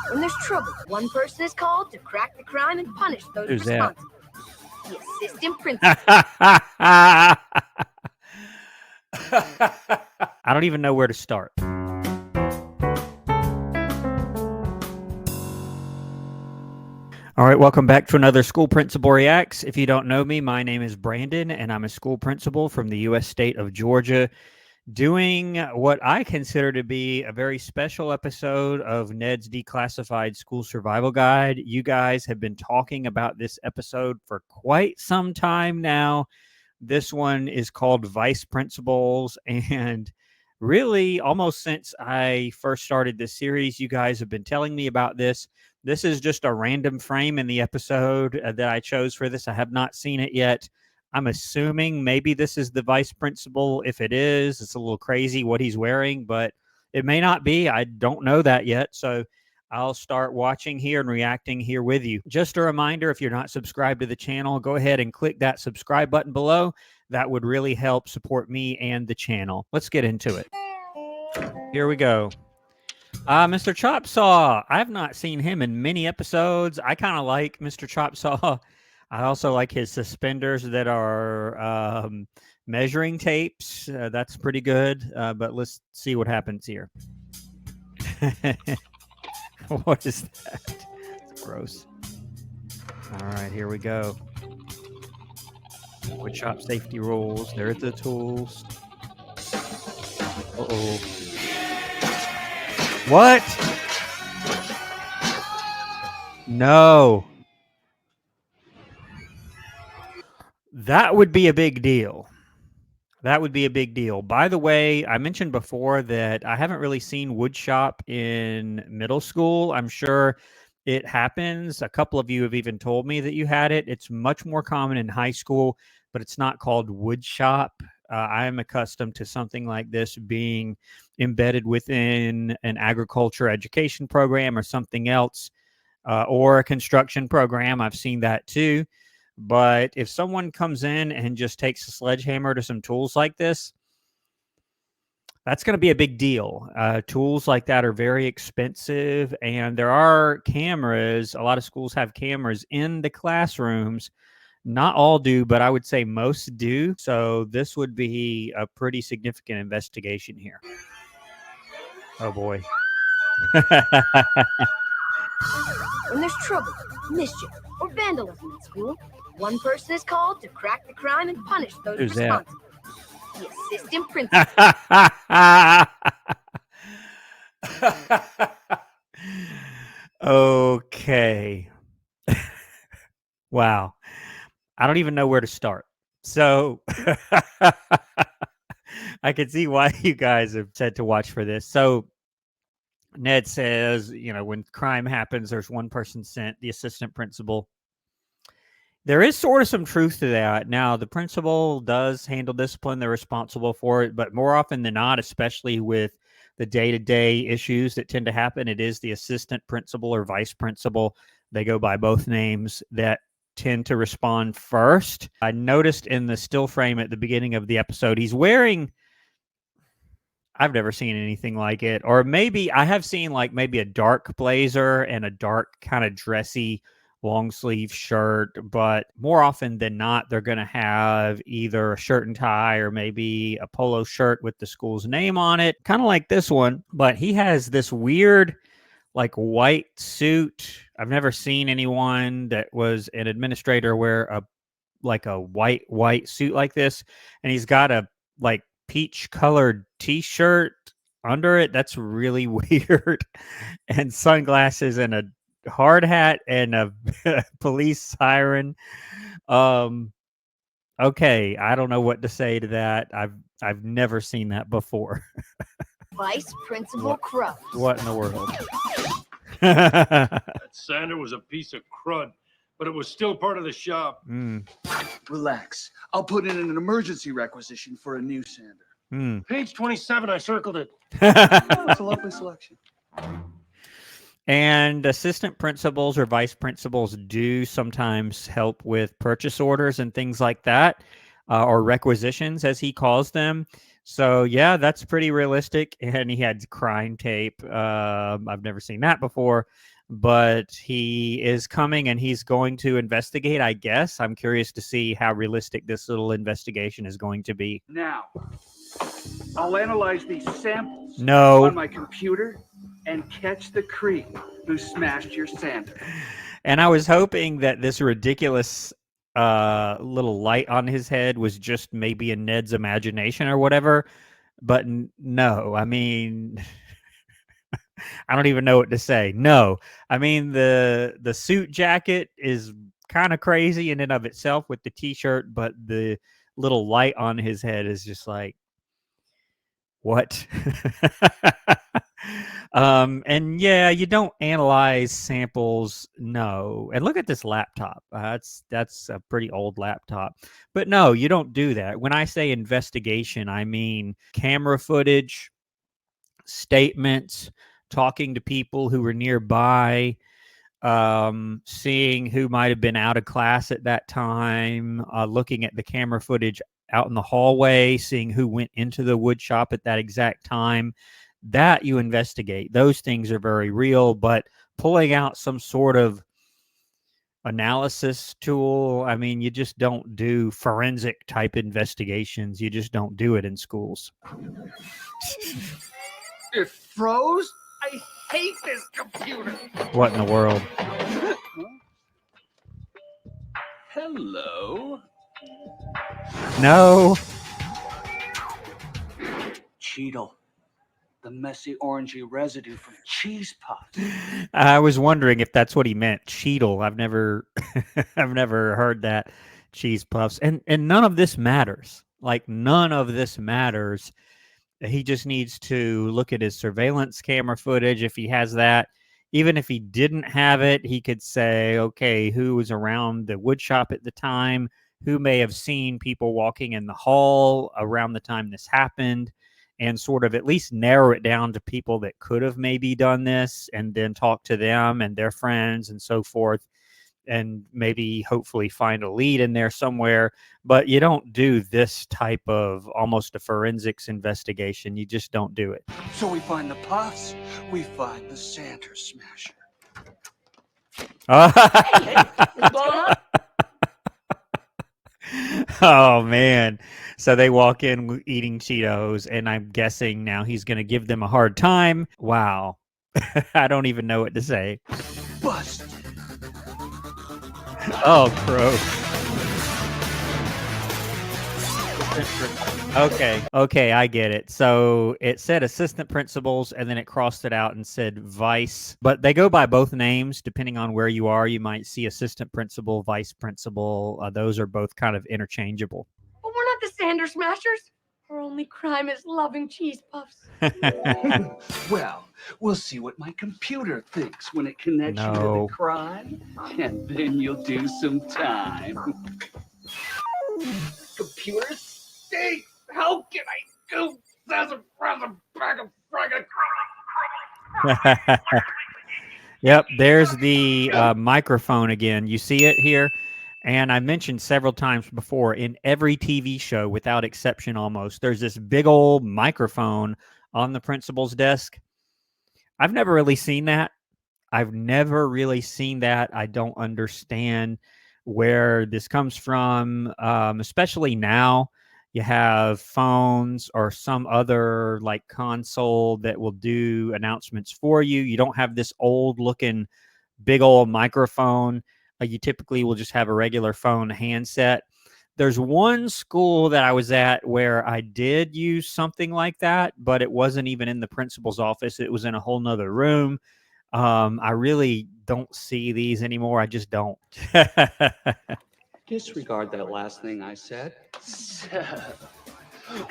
When there's trouble, one person is called to crack the crime and punish those Who's that? responsible. The assistant principal. I don't even know where to start. All right, welcome back to another School Principal Reacts. If you don't know me, my name is Brandon, and I'm a school principal from the U.S. state of Georgia, doing what I consider to be a very special episode of Ned's Declassified School Survival Guide. You guys have been talking about this episode for quite some time now. This one is called Vice Principals, and really almost since I first started this series, you guys have been telling me about this. This is just a random frame in the episode that I chose for this. I have not seen it yet. I'm assuming maybe this is the vice principal. If it is, it's a little crazy what he's wearing, but it may not be. I don't know that yet. So I'll start watching here and reacting here with you. Just a reminder, if you're not subscribed to the channel, go ahead and click that subscribe button below. That would really help support me and the channel. Let's get into it. Here we go. Mr. Chopsaw. I've not seen him in many episodes. I kind of like Mr. Chopsaw. I also like his suspenders that are measuring tapes. That's pretty good. But let's see what happens here. What is that? It's gross. All right, here we go. Wood shop safety rules. There's the tools. Uh-oh. What? No. That would be a big deal. That would be a big deal. By the way, I mentioned before that I haven't really seen wood shop in middle school. I'm sure it happens. A couple of you have even told me that you had it. It's much more common in high school, but it's not called wood shop. I'm accustomed to something like this being embedded within an agriculture education program or something else, or a construction program. I've seen that too. But if someone comes in and just takes a sledgehammer to some tools like this, that's going to be a big deal. Tools like that are very expensive, and there are cameras. A lot of schools have cameras in the classrooms. Not all do, but I would say most do. So this would be a pretty significant investigation here. Oh, boy. When there's trouble, mischief, or vandalism at school, one person is called to crack the crime and punish those Who's that? responsible. The assistant principal. Okay. Wow. I don't even know where to start. So I can see why you guys have said to watch for this. So Ned says, you know, when crime happens, there's one person sent, the assistant principal. There is sort of some truth to that. Now, the principal does handle discipline. They're responsible for it. But more often than not, especially with the day-to-day issues that tend to happen, it is the assistant principal or vice principal. They go by both names that tend to respond first. I noticed in the still frame at the beginning of the episode, he's wearing, I've never seen anything like it. Or maybe I have seen like maybe a dark blazer and a dark kind of dressy long sleeve shirt, but more often than not, they're going to have either a shirt and tie or maybe a polo shirt with the school's name on it, kind of like this one. But he has this weird like white suit. I've never seen anyone that was an administrator wear a white suit like this. And he's got a like peach colored t-shirt under it. That's really weird. And sunglasses and a hard hat and a police siren. Okay, I don't know what to say to that. I've never seen that before. Vice Principal Crow. What in the world? That sander was a piece of crud, but it was still part of the shop. Relax. I'll put in an emergency requisition for a new sander. Page 27, I circled it. It's a lovely selection. And assistant principals or vice principals do sometimes help with purchase orders and things like that, or requisitions, as he calls them. So, yeah, that's pretty realistic. And he had crime tape. I've never seen that before. but he is coming and he's going to investigate, I guess. I'm curious to see how realistic this little investigation is going to be. Now, I'll analyze these samples No. on my computer and catch the creep who smashed your sander. And I was hoping that this ridiculous little light on his head was just maybe in Ned's imagination or whatever. But no, I mean, I don't even know what to say. No, I mean, the suit jacket is kind of crazy in and of itself with the t-shirt, but the little light on his head is just like, what? And yeah, you don't analyze samples. No. And look at this laptop. That's a pretty old laptop. But no, you don't do that. When I say investigation, I mean camera footage, statements, talking to people who were nearby, seeing who might have been out of class at that time, looking at the camera footage out in the hallway, seeing who went into the wood shop at that exact time. That you investigate. Those things are very real, but pulling out some sort of analysis tool, I mean, you just don't do forensic type investigations. You just don't do it in schools. It froze? I hate this computer. What in the world? Hello. No. Cheetle. The messy orangey residue from cheese puffs. I was wondering if that's what he meant. Cheetle. I've never I've never heard that. Cheese puffs. And none of this matters. Like none of this matters. He just needs to look at his surveillance camera footage if he has that. Even if he didn't have it, he could say, okay, who was around the wood shop at the time? Who may have seen people walking in the hall around the time this happened? And sort of at least narrow it down to people that could have maybe done this, and then talk to them and their friends and so forth, and maybe hopefully find a lead in there somewhere. But you don't do this type of almost a forensics investigation. You just don't do it. So we find the puffs, we find the sander smasher. What's going on? Oh man. So they walk in eating Cheetos, and I'm guessing now he's going to give them a hard time. Wow. I don't even know what to say. Busted. Oh, gross. Okay, I get it. So it said assistant principals, and then it crossed it out and said vice. But they go by both names depending on where you are. You might see assistant principal, vice principal. Those are both kind of interchangeable. But we're not the Sander Smashers. Our only crime is loving cheese puffs. Well, we'll see what my computer thinks when it connects you to No. the crime, and then you'll do some time. Computer stinks! How can I do this? Yep, there's the microphone again. You see it here? And I mentioned several times before, in every TV show, without exception almost, there's this big old microphone on the principal's desk. I've never really seen that. I don't understand where this comes from, especially now. You have phones or some other like console that will do announcements for you. You don't have this old looking big old microphone. You typically will just have a regular phone handset. There's one school that I was at where I did use something like that, but it wasn't even in the principal's office. It was in a whole nother room. I really don't see these anymore. I just don't. Disregard that last thing I said.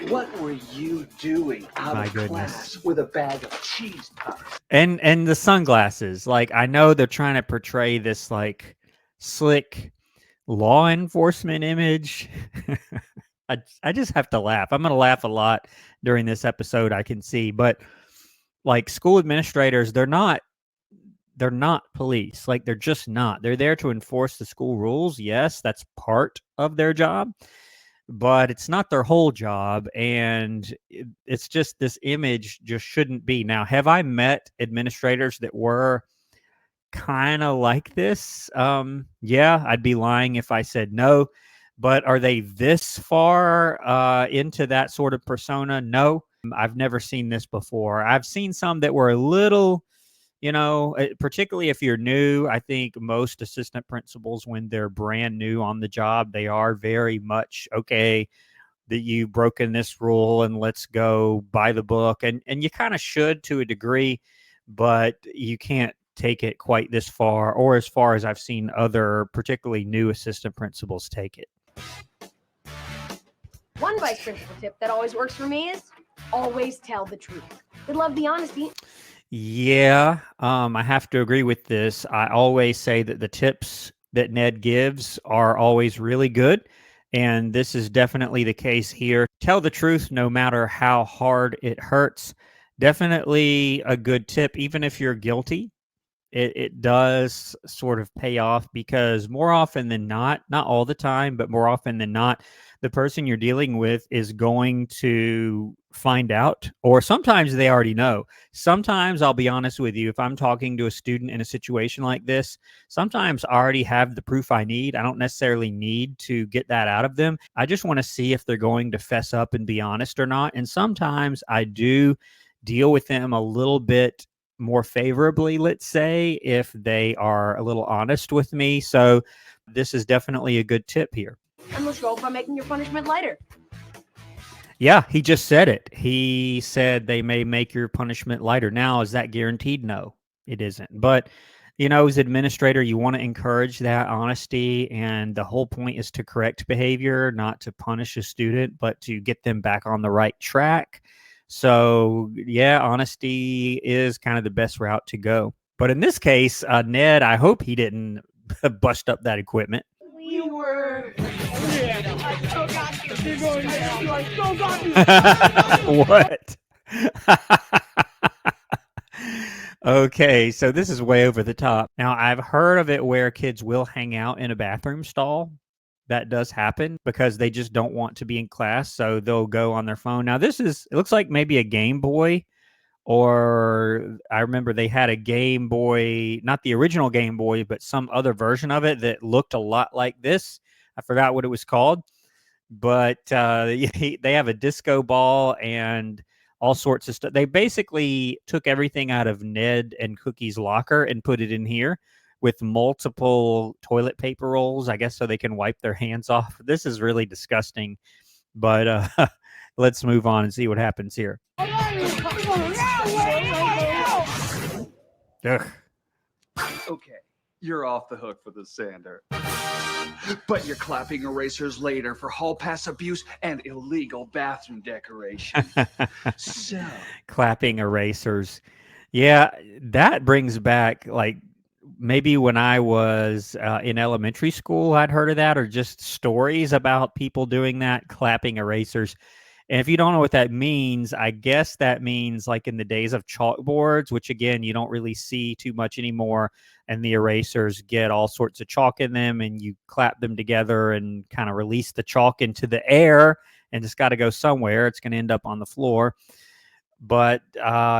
What were you doing out My of goodness. class with a bag of cheese puffs? And the sunglasses. Like, I know they're trying to portray this like slick law enforcement image. I just have to laugh. I'm going to laugh a lot during this episode, I can see. But like school administrators, they're not police. Like, they're just not. They're there to enforce the school rules. Yes, that's part of their job, but it's not their whole job. And it's just, this image just shouldn't be. Now, have I met administrators that were kind of like this. Yeah, I'd be lying if I said no. But are they this far into that sort of persona? No. I've never seen this before. I've seen some that were a little, particularly if you're new. I think most assistant principals, when they're brand new on the job, they are very much, okay, that you've broken this rule and let's go by the book. And you kind of should to a degree, but you can't take it quite this far, or as far as I've seen other particularly new assistant principals take it. One vice principal tip that always works for me is always tell the truth. They love the honesty. Yeah, I have to agree with this. I always say that the tips that Ned gives are always really good. And this is definitely the case here. Tell the truth no matter how hard it hurts. Definitely a good tip, even if you're guilty. It does sort of pay off, because more often than not all the time, but more often than not, the person you're dealing with is going to find out, or sometimes they already know. Sometimes, I'll be honest with you, if I'm talking to a student in a situation like this, sometimes I already have the proof I need. I don't necessarily need to get that out of them. I just want to see if they're going to fess up and be honest or not. And sometimes I do deal with them a little bit more favorably, let's say, if they are a little honest with me. So this is definitely a good tip here. And we'll show up by making your punishment lighter. Yeah, he just said it. He said they may make your punishment lighter. Now, is that guaranteed? No, it isn't. But, as administrator, you want to encourage that honesty. And the whole point is to correct behavior, not to punish a student, but to get them back on the right track. So, yeah, honesty is kind of the best route to go. But in this case, Ned, I hope he didn't bust up that equipment. We were... What? Okay, so this is way over the top. Now, I've heard of it where kids will hang out in a bathroom stall. That does happen because they just don't want to be in class, so they'll go on their phone. Now, it looks like maybe a Game Boy, or I remember they had a Game Boy, not the original Game Boy, but some other version of it that looked a lot like this. I forgot what it was called, but they have a disco ball and all sorts of stuff. They basically took everything out of Ned and Cookie's locker and put it in here, with multiple toilet paper rolls, I guess, so they can wipe their hands off. This is really disgusting, but let's move on and see what happens here. Ugh. Okay, you're off the hook for the sander. But you're clapping erasers later for hall pass abuse and illegal bathroom decoration. So, Clapping erasers. Yeah, that brings back, like, maybe when I was in elementary school, I'd heard of that, or just stories about people doing that, clapping erasers. And if you don't know what that means, I guess that means like in the days of chalkboards, which again, you don't really see too much anymore. And the erasers get all sorts of chalk in them, and you clap them together and kind of release the chalk into the air, and it's got to go somewhere. It's going to end up on the floor. But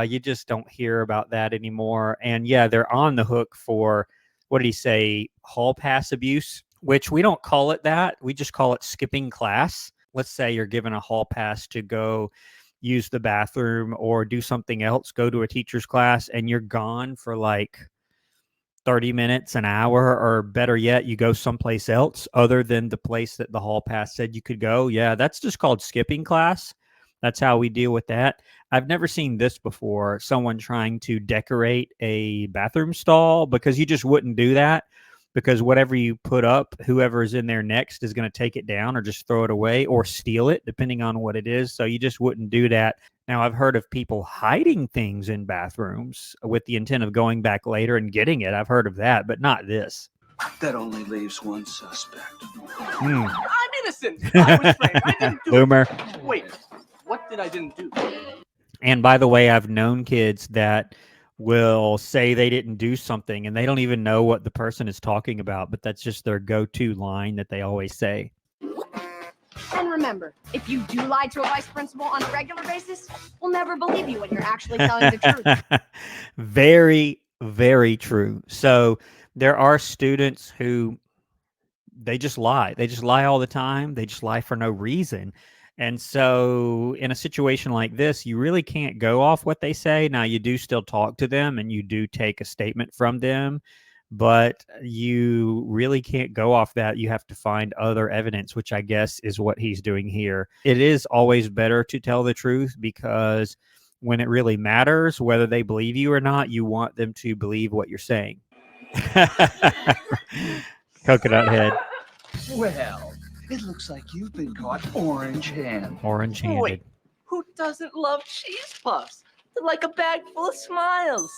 you just don't hear about that anymore. And yeah, they're on the hook for, what did he say, hall pass abuse, which we don't call it that. We just call it skipping class. Let's say you're given a hall pass to go use the bathroom or do something else, go to a teacher's class, and you're gone for like 30 minutes, an hour, or better yet, you go someplace else other than the place that the hall pass said you could go. Yeah, that's just called skipping class. That's how we deal with that. I've never seen this before, someone trying to decorate a bathroom stall, because you just wouldn't do that, because whatever you put up, whoever is in there next is going to take it down or just throw it away or steal it, depending on what it is. So you just wouldn't do that. Now, I've heard of people hiding things in bathrooms with the intent of going back later and getting it. I've heard of that, but not this. that only leaves one suspect. I'm innocent. I was framed. I didn't do Boomer. it. Wait, what did I didn't do? And by the way, I've known kids that will say they didn't do something and they don't even know what the person is talking about, but that's just their go-to line that they always say. And remember, if you do lie to a vice principal on a regular basis, we'll never believe you when you're actually telling the truth. Very, Very true. So there are students who they just lie. They just lie all the time. They just lie for no reason. And so in a situation like this, you really can't go off what they say. Now, you do still talk to them and you do take a statement from them, but you really can't go off that. You have to find other evidence, which I guess is what he's doing here. It is always better to tell the truth because when it really matters, whether they believe you or not, you want them to believe what you're saying. Coconut head. Well, it looks like you've been caught orange-handed. Orange-handed. Wait, who doesn't love cheese puffs? They're like a bag full of smiles.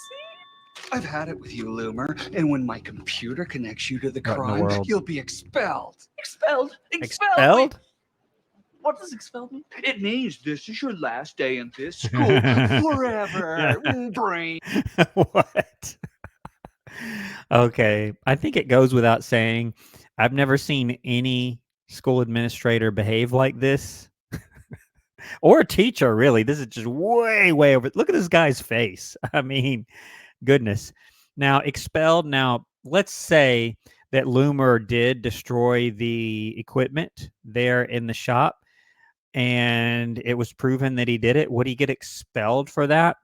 I've had it with you, Loomer, and when my computer connects you to the What in the crime, world? you'll be expelled. Expelled. Wait, Expelled? what does expelled mean? It means this is your last day in this school forever. Brain. What? Okay. I think it goes without saying. I've never seen any school administrator behave like this. Or a teacher, really. This is just way, way over. Look at this guy's face. I mean, goodness. Now, expelled. Now, let's say that Loomer did destroy the equipment there in the shop and it was proven that he did it. Would he get expelled for that?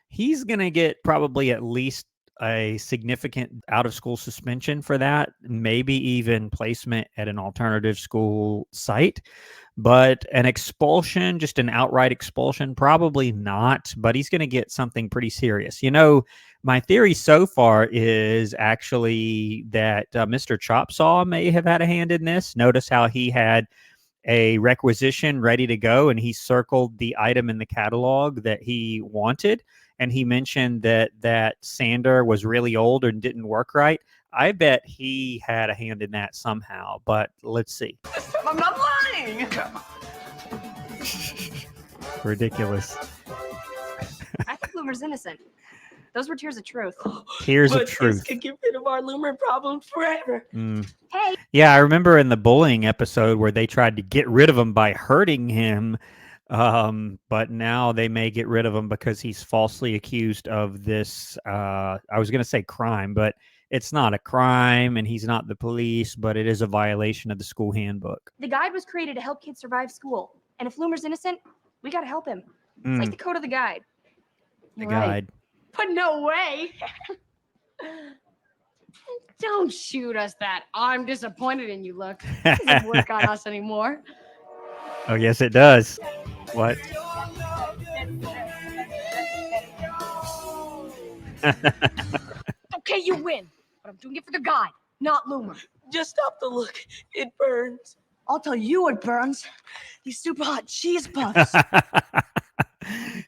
He's going to get probably at least a significant out-of-school suspension for that, maybe even placement at an alternative school site. But an expulsion, just an outright expulsion, probably not. But he's going to get something pretty serious. You know, my theory so far is actually that Mr. Chopsaw may have had a hand in this. Notice how he had a requisition ready to go and he circled the item in the catalog that he wanted. And he mentioned that sander was really old and didn't work right. I bet he had a hand in that somehow, but let's see. I'm not lying. Come on. Ridiculous. I think Loomer's innocent. Those were tears of truth. Tears of But truth. this could get rid of our Loomer problem forever. Hey, Yeah, I remember in the bullying episode where they tried to get rid of him by hurting him. But now they may get rid of him because he's falsely accused of this, I was going to say crime, but it's not a crime and he's not the police, but it is a violation of the school handbook. the guide was created to help kids survive school. And if Loomer's innocent, we gotta help him. It's like the code of the guide. The You're right. guide. But no way. Don't shoot us that I'm disappointed in you look. It doesn't work on us anymore. Oh, yes, it does. What? Okay, you win. But I'm doing it for the guide, not Loomer. Just stop the look. It burns. I'll tell you what burns. These super hot cheese puffs.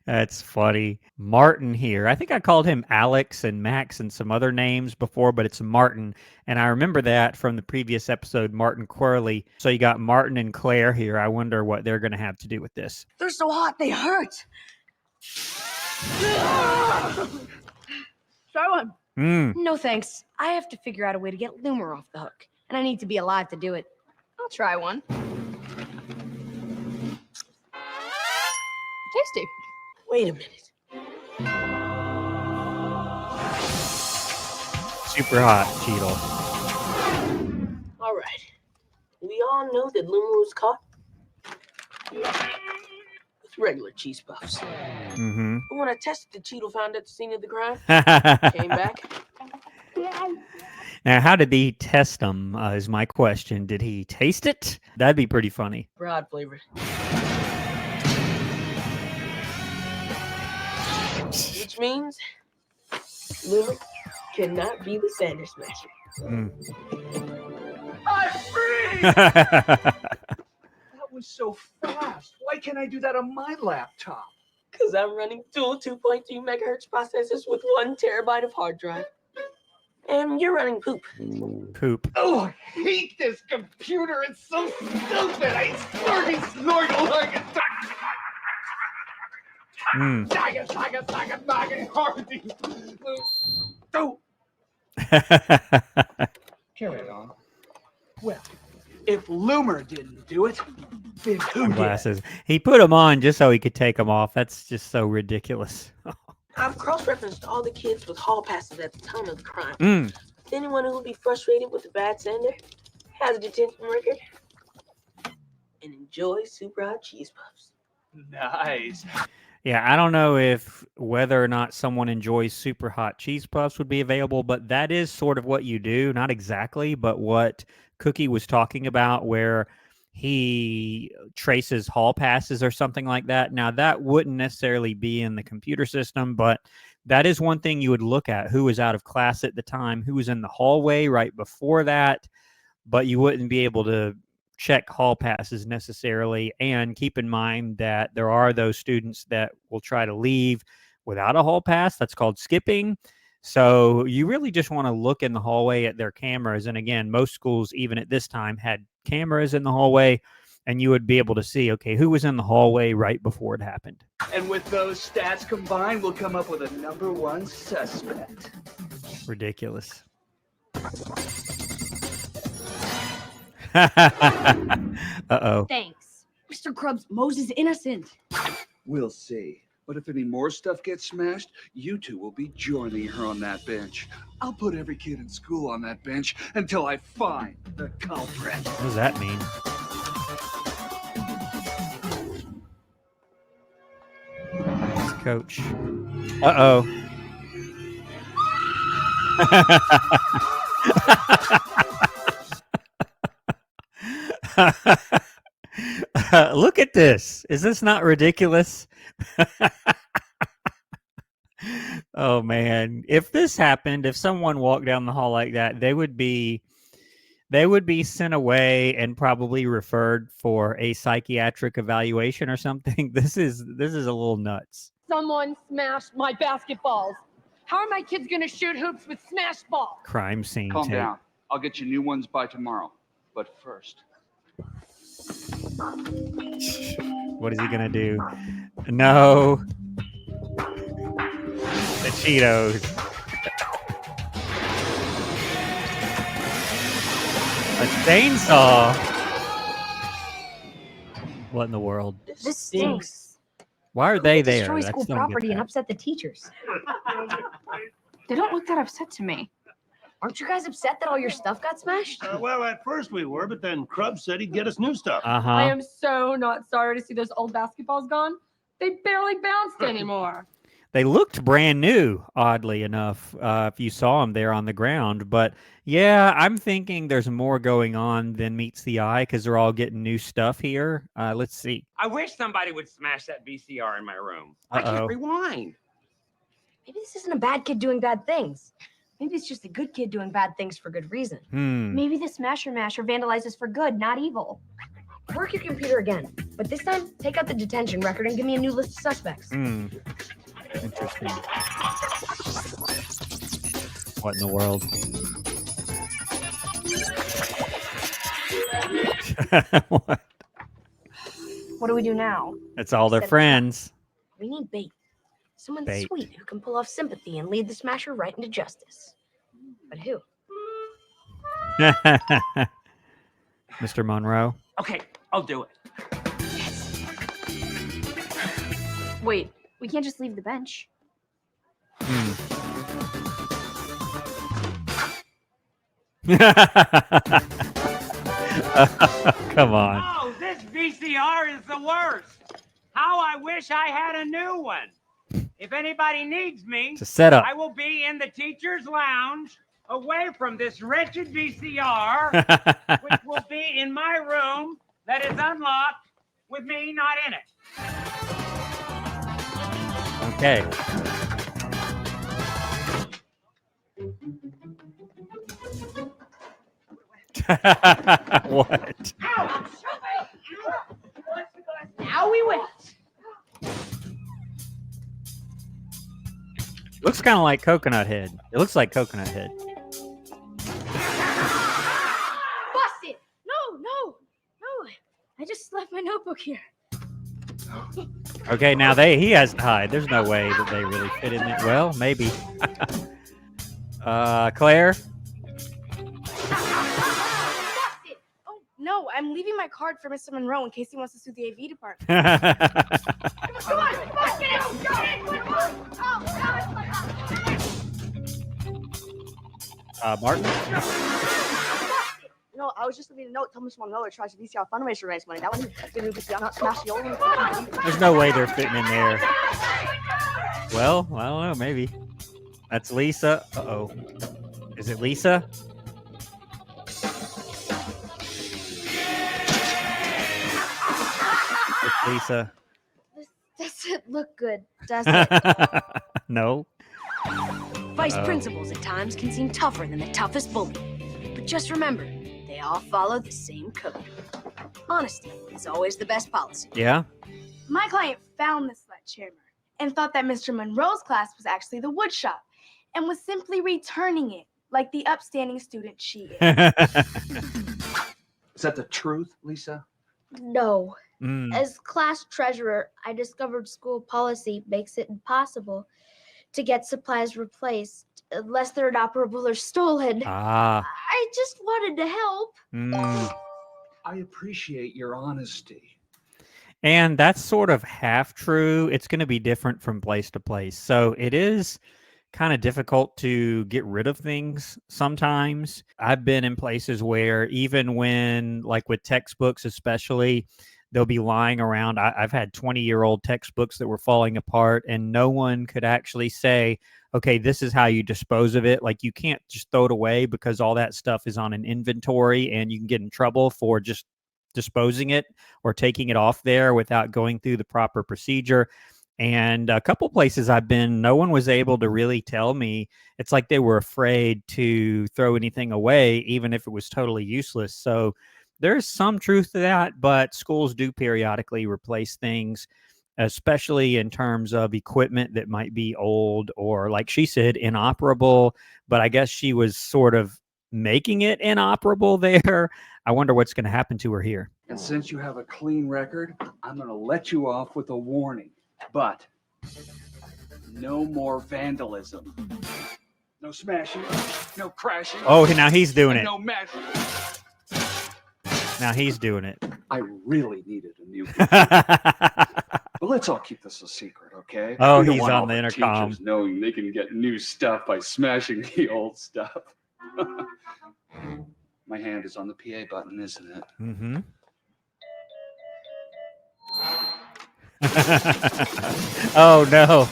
That's funny. Martin here. I think I called him Alex and Max and some other names before, but it's Martin. And I remember that from the previous episode, Martin Quirley. So you got Martin and Claire here. I wonder what they're going to have to do with this. They're so hot, they hurt. Try one. No thanks. I have to figure out a way to get Loomer off the hook. And I need to be alive to do it. I'll try one. Tasty. Wait a minute. Super hot, Cheetle. All right. We all know that Loomer was caught with regular cheese puffs. Mm-hmm. But when I tested the Cheetle found at the scene of the crime, came back. Now, how did he test them is my question. Did he taste it? That'd be pretty funny. Broad flavor. Which means Loomer cannot be the Sanders Smasher. I'm free! That was so fast. Why can't I do that on my laptop? Because I'm running dual 2.2 megahertz processors with 1 terabyte of hard drive. And you're running poop. Poop. Oh, I hate this computer. It's so stupid. I snorkel like a Oh. Carry on. Well, if Loomer didn't do it, then who did? Glasses. He put them on just so he could take them off. That's just so ridiculous. I've cross-referenced all the kids with hall passes at the time of the crime. Mm. Anyone who'll be frustrated with a bad sander, has a detention record, and enjoys super hot cheese puffs. Nice. Yeah, I don't know if whether or not someone enjoys super hot cheese puffs would be available, but that is sort of what you do. Not exactly, but what Cookie was talking about, where he traces hall passes or something like that. Now, that wouldn't necessarily be in the computer system, but that is one thing you would look at. Who was out of class at the time? Who was in the hallway right before that? But you wouldn't be able to check hall passes necessarily. And keep in mind that there are those students that will try to leave without a hall pass. That's called skipping. So you really just want to look in the hallway at their cameras. And again, most schools, even at this time, had cameras in the hallway, and you would be able to see, okay, who was in the hallway right before it happened. And with those stats combined, we'll come up with a number one suspect. Ridiculous. Thanks. Mr. Krubs, Moses innocent. We'll see. But if any more stuff gets smashed, you two will be joining her on that bench. I'll put every kid in school on that bench until I find the culprit. What does that mean? It's Coach. Look at this. Is this not ridiculous? Oh, man. If this happened, if someone walked down the hall like that, they would be sent away and probably referred for a psychiatric evaluation or something. This is a little nuts. Someone smashed my basketballs. How are my kids gonna shoot hoops with smashed balls? Crime scene. Calm tape. down. I'll get you new ones by tomorrow. But first, What is he gonna do? No. The Cheetos. A chainsaw. What in the world? This stinks. Why are they there? Destroy That's school don't get property and that. upset the teachers. They don't look that upset to me. Aren't you guys upset that all your stuff got smashed? Well, at first we were, but then Krubs said he'd get us new stuff. Uh-huh. I am so not sorry to see those old basketballs gone. They barely bounced anymore. They looked brand new, oddly enough, if you saw them there on the ground. But yeah, I'm thinking there's more going on than meets the eye because they're all getting new stuff here. Let's see. I wish somebody would smash that VCR in my room. I Uh-oh. can't rewind. Maybe this isn't a bad kid doing bad things. Maybe it's just a good kid doing bad things for good reason. Maybe the Smasher Masher vandalizes for good, not evil. Work your computer again, but this time take out the detention record and give me a new list of suspects. Interesting. What in the world? What? What do we do now? It's all their Set it up. friends. We need bait. Someone Bait. sweet who can pull off sympathy and lead the smasher right into justice. But who? Mr. Monroe. Okay, I'll do it. Wait, we can't just leave the bench. Come on. Oh, this VCR is the worst. How I wish I had a new one. If anybody needs me, It's a setup. I will be in the teacher's lounge away from this wretched VCR, which will be in my room that is unlocked with me not in it. Okay. What? Now we went. Looks kind of like Coconut Head. It looks like Coconut Head. Bust it! No. I just left my notebook here. Okay, now he has to hide. There's no way that they really fit in it. Well, maybe. Claire? Bust it! Oh, no, I'm leaving my card for Mr. Monroe in case he wants to sue the AV department. Come on, get it! Go! Oh, Martin? No, I was just leaving a note. Tell Mr. Monroe to try to VCR fundraiser to raise money. That one didn't VCR, not smash the old one. There's no way they're fitting in there. Well, I don't know. Maybe. That's Lisa. Uh-oh. Is it Lisa? It's Lisa. This doesn't look good, does it? No. Vice principals at times can seem tougher than the toughest bully. But just remember, they all follow the same code. Honesty is always the best policy. Yeah? My client found the sledgehammer and thought that Mr. Monroe's class was actually the wood shop and was simply returning it like the upstanding student she is. Is that the truth, Lisa? No. Mm. As class treasurer, I discovered school policy makes it impossible to get supplies replaced unless they're inoperable or stolen. Ah. I just wanted to help. Mm. I appreciate your honesty. And that's sort of half true. It's going to be different from place to place. So it is kind of difficult to get rid of things sometimes. I've been in places where even when, like with textbooks especially, they'll be lying around. I've had 20-year-old textbooks that were falling apart, and no one could actually say, okay, this is how you dispose of it. Like, you can't just throw it away because all that stuff is on an inventory, and you can get in trouble for just disposing it or taking it off there without going through the proper procedure. And a couple places I've been, no one was able to really tell me. It's like they were afraid to throw anything away, even if it was totally useless. So there's some truth to that, but schools do periodically replace things, especially in terms of equipment that might be old or, like she said, inoperable. But I guess she was sort of making it inoperable there. I wonder what's going to happen to her here. And since you have a clean record, I'm going to let you off with a warning. But no more vandalism. No smashing. No crashing. Oh, now he's doing it. No mashing. Now he's doing it. I really needed a new But let's all keep this a secret, okay? Oh, We don't he's want on all the intercom. teachers knowing they can get new stuff by smashing the old stuff. My hand is on the PA button, isn't it? Mm-hmm. Oh, no.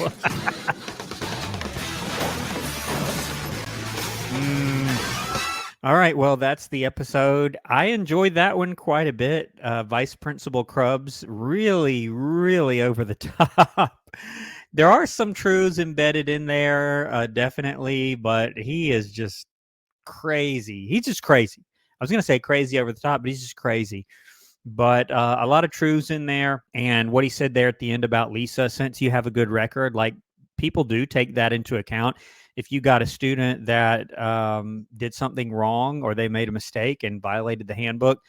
All right, well, that's the episode. I enjoyed that one quite a bit. Vice Principal Krubbs, really, really over the top. There are some truths embedded in there, definitely, but he is just crazy. He's just crazy. I was going to say crazy over the top, but he's just crazy. But a lot of truths in there. And what he said there at the end about Lisa, since you have a good record, like, people do take that into account. If you got a student that did something wrong or they made a mistake and violated the handbook,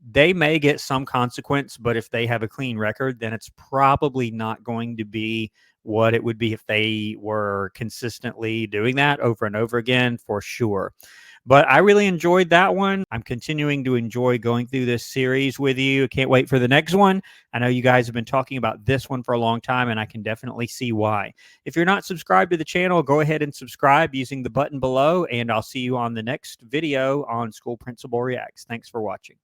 they may get some consequence. But if they have a clean record, then it's probably not going to be what it would be if they were consistently doing that over and over again, for sure. But I really enjoyed that one. I'm continuing to enjoy going through this series with you. Can't wait for the next one. I know you guys have been talking about this one for a long time, and I can definitely see why. If you're not subscribed to the channel, go ahead and subscribe using the button below, and I'll see you on the next video on School Principal Reacts. Thanks for watching.